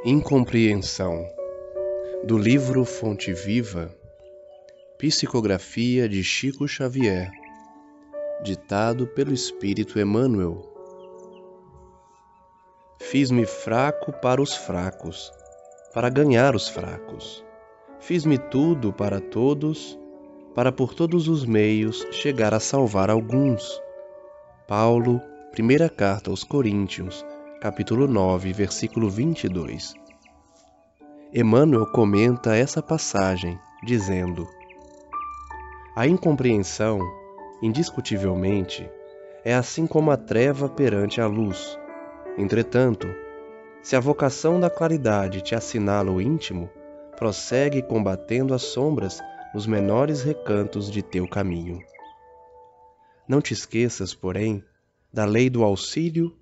Incompreensão, do livro Fonte Viva, psicografia de Chico Xavier, ditado pelo Espírito Emmanuel. Fiz-me fraco para os fracos, para ganhar os fracos. Fiz-me tudo para todos, para por todos os meios chegar a salvar alguns. Paulo, primeira carta aos Coríntios, capítulo 9, versículo 22. Emmanuel comenta essa passagem, dizendo: a incompreensão, indiscutivelmente, é assim como a treva perante a luz. Entretanto, se a vocação da claridade te assinala o íntimo, prossegue combatendo as sombras nos menores recantos de teu caminho. Não te esqueças, porém, da lei do auxílio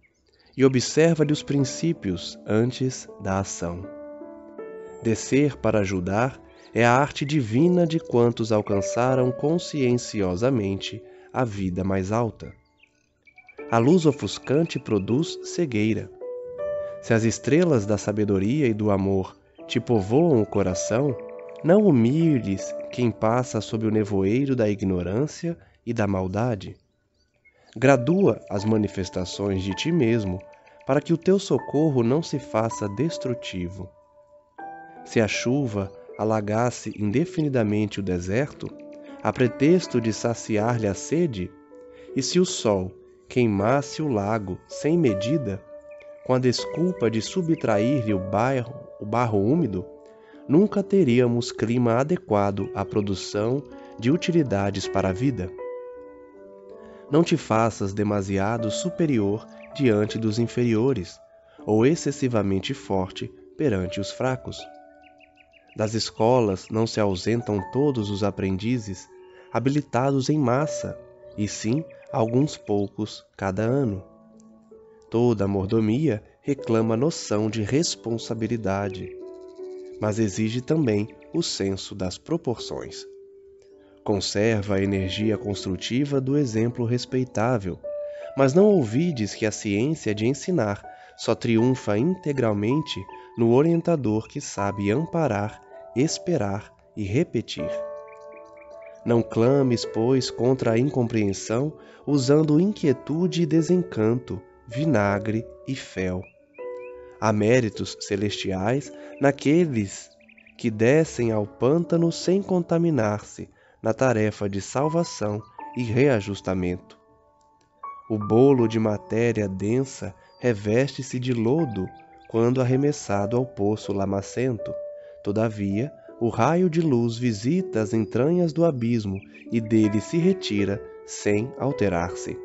e observa-lhe os princípios antes da ação. Descer para ajudar é a arte divina de quantos alcançaram conscienciosamente a vida mais alta. A luz ofuscante produz cegueira. Se as estrelas da sabedoria e do amor te povoam o coração, não humilhes quem passa sob o nevoeiro da ignorância e da maldade. Gradua as manifestações de ti mesmo, para que o teu socorro não se faça destrutivo. Se a chuva alagasse indefinidamente o deserto, a pretexto de saciar-lhe a sede, e se o sol queimasse o lago sem medida, com a desculpa de subtrair-lhe o barro úmido, nunca teríamos clima adequado à produção de utilidades para a vida. Não te faças demasiado superior diante dos inferiores, ou excessivamente forte perante os fracos. Das escolas não se ausentam todos os aprendizes habilitados em massa, e sim alguns poucos cada ano. Toda a mordomia reclama noção de responsabilidade, mas exige também o senso das proporções. Conserva a energia construtiva do exemplo respeitável, mas não olvides que a ciência de ensinar só triunfa integralmente no orientador que sabe amparar, esperar e repetir. Não clames, pois, contra a incompreensão usando inquietude e desencanto, vinagre e fel. Há méritos celestiais naqueles que descem ao pântano sem contaminar-se na tarefa de salvação e reajustamento. O bolo de matéria densa reveste-se de lodo quando arremessado ao poço lamacento. Todavia, o raio de luz visita as entranhas do abismo e dele se retira sem alterar-se.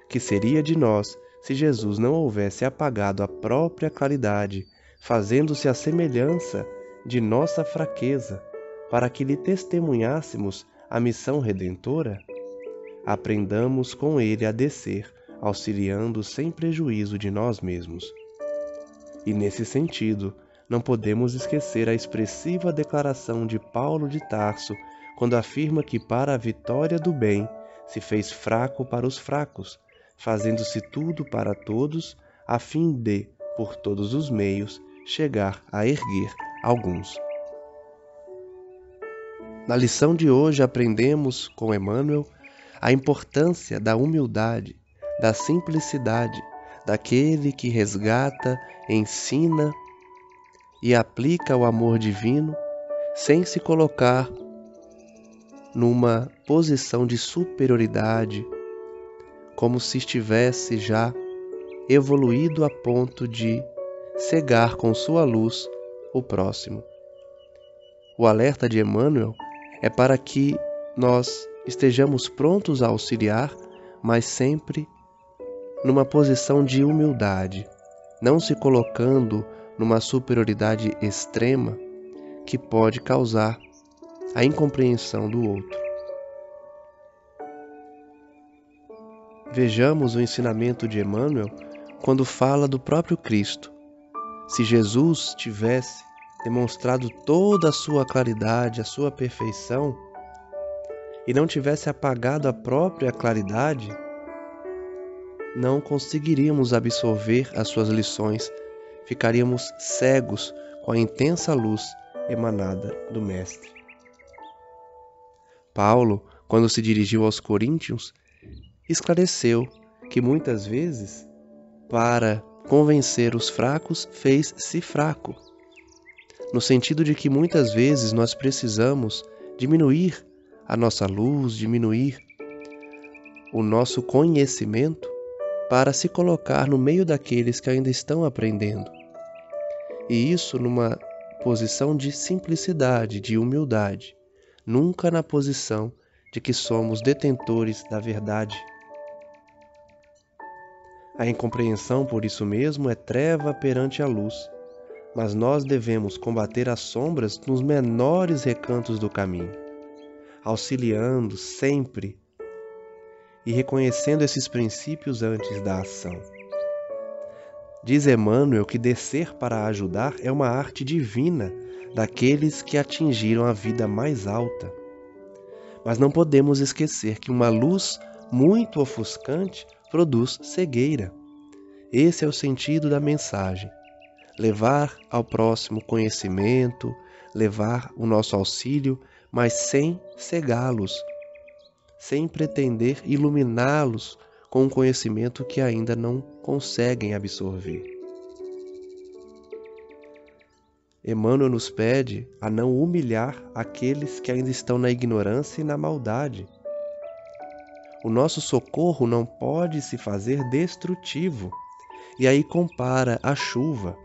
Que seria de nós se Jesus não houvesse apagado a própria claridade, fazendo-se a semelhança de nossa fraqueza, para que lhe testemunhássemos a missão redentora? Aprendamos com ele a descer, auxiliando sem prejuízo de nós mesmos. E nesse sentido, não podemos esquecer a expressiva declaração de Paulo de Tarso, quando afirma que para a vitória do bem se fez fraco para os fracos, fazendo-se tudo para todos, a fim de, por todos os meios, chegar a erguer alguns. Na lição de hoje aprendemos com Emmanuel a importância da humildade, da simplicidade, daquele que resgata, ensina e aplica o amor divino sem se colocar numa posição de superioridade, como se estivesse já evoluído a ponto de cegar com sua luz o próximo. O alerta de Emmanuel é para que nós estejamos prontos a auxiliar, mas sempre numa posição de humildade, não se colocando numa superioridade extrema que pode causar a incompreensão do outro. Vejamos o ensinamento de Emmanuel quando fala do próprio Cristo. Se Jesus tivesse demonstrado toda a sua claridade, a sua perfeição, e não tivesse apagado a própria claridade, não conseguiríamos absorver as suas lições ficaríamos cegos com a intensa luz emanada do Mestre. Paulo, quando se dirigiu aos Coríntios, esclareceu que muitas vezes, para convencer os fracos, fez-se fraco, no sentido de que muitas vezes nós precisamos diminuir a nossa luz, diminuir o nosso conhecimento para se colocar no meio daqueles que ainda estão aprendendo. E isso numa posição de simplicidade, de humildade, nunca na posição de que somos detentores da verdade. A incompreensão, por isso mesmo, é treva perante a luz, mas nós devemos combater as sombras nos menores recantos do caminho, auxiliando sempre e reconhecendo esses princípios antes da ação. Diz Emmanuel que descer para ajudar é uma arte divina daqueles que atingiram a vida mais alta. Mas não podemos esquecer que uma luz muito ofuscante produz cegueira. Esse é o sentido da mensagem. Levar ao próximo conhecimento, levar o nosso auxílio, mas sem cegá-los, sem pretender iluminá-los com um conhecimento que ainda não conseguem absorver. Emmanuel nos pede a não humilhar aqueles que ainda estão na ignorância e na maldade. O nosso socorro não pode se fazer destrutivo. E aí compara a chuva.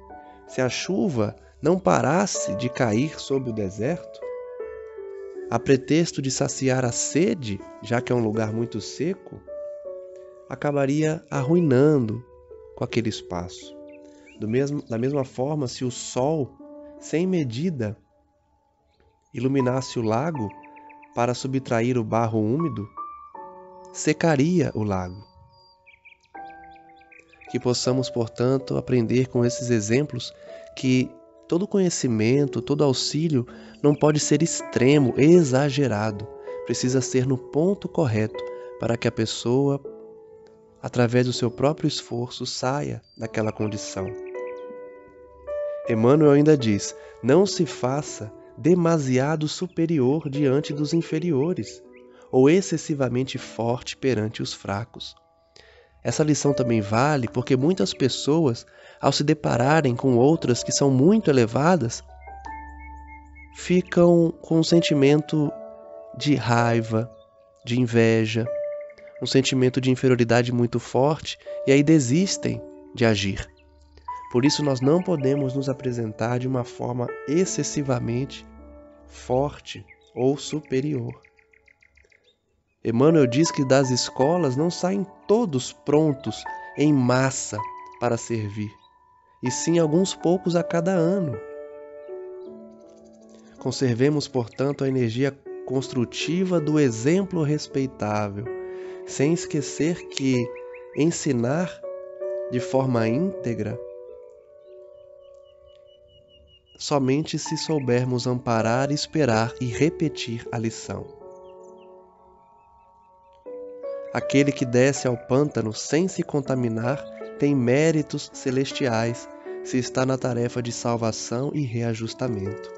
Se a chuva não parasse de cair sobre o deserto, a pretexto de saciar a sede, já que é um lugar muito seco, acabaria arruinando com aquele espaço. Da mesma forma, se o sol, sem medida, iluminasse o lago para subtrair o barro úmido, secaria o lago. Que possamos, portanto, aprender com esses exemplos que todo conhecimento, todo auxílio não pode ser extremo, exagerado. Precisa ser no ponto correto para que a pessoa, através do seu próprio esforço, saia daquela condição. Emmanuel ainda diz: não se faça demasiado superior diante dos inferiores, ou excessivamente forte perante os fracos. Essa lição também vale porque muitas pessoas, ao se depararem com outras que são muito elevadas, ficam com um sentimento de raiva, de inveja, um sentimento de inferioridade muito forte e aí desistem de agir. Por isso nós não podemos nos apresentar de uma forma excessivamente forte ou superior. Emmanuel diz que das escolas não saem todos prontos em massa para servir, e sim alguns poucos a cada ano. Conservemos, portanto, a energia construtiva do exemplo respeitável, sem esquecer que ensinar de forma íntegra somente se soubermos amparar, esperar e repetir a lição. Aquele que desce ao pântano sem se contaminar tem méritos celestiais se está na tarefa de salvação e reajustamento.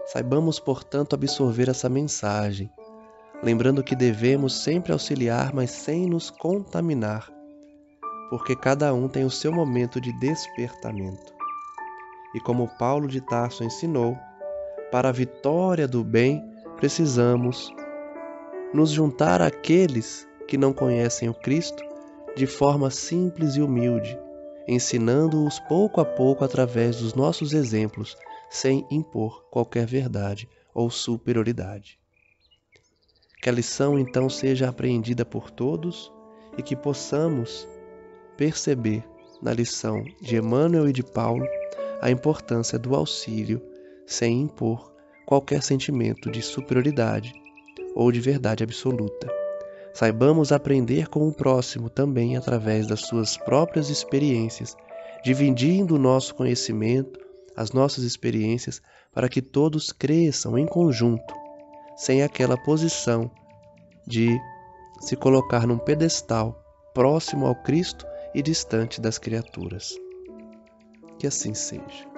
Saibamos, portanto, absorver essa mensagem, lembrando que devemos sempre auxiliar, mas sem nos contaminar, porque cada um tem o seu momento de despertamento. E como Paulo de Tarso ensinou, para a vitória do bem precisamos nos juntar àqueles que não conhecem o Cristo de forma simples e humilde, ensinando-os pouco a pouco através dos nossos exemplos, sem impor qualquer verdade ou superioridade. Que a lição então seja apreendida por todos e que possamos perceber na lição de Emmanuel e de Paulo a importância do auxílio sem impor qualquer sentimento de superioridade ou de verdade absoluta. Saibamos aprender com o próximo também através das suas próprias experiências, dividindo o nosso conhecimento, as nossas experiências, para que todos cresçam em conjunto, sem aquela posição de se colocar num pedestal próximo ao Cristo e distante das criaturas. Que assim seja.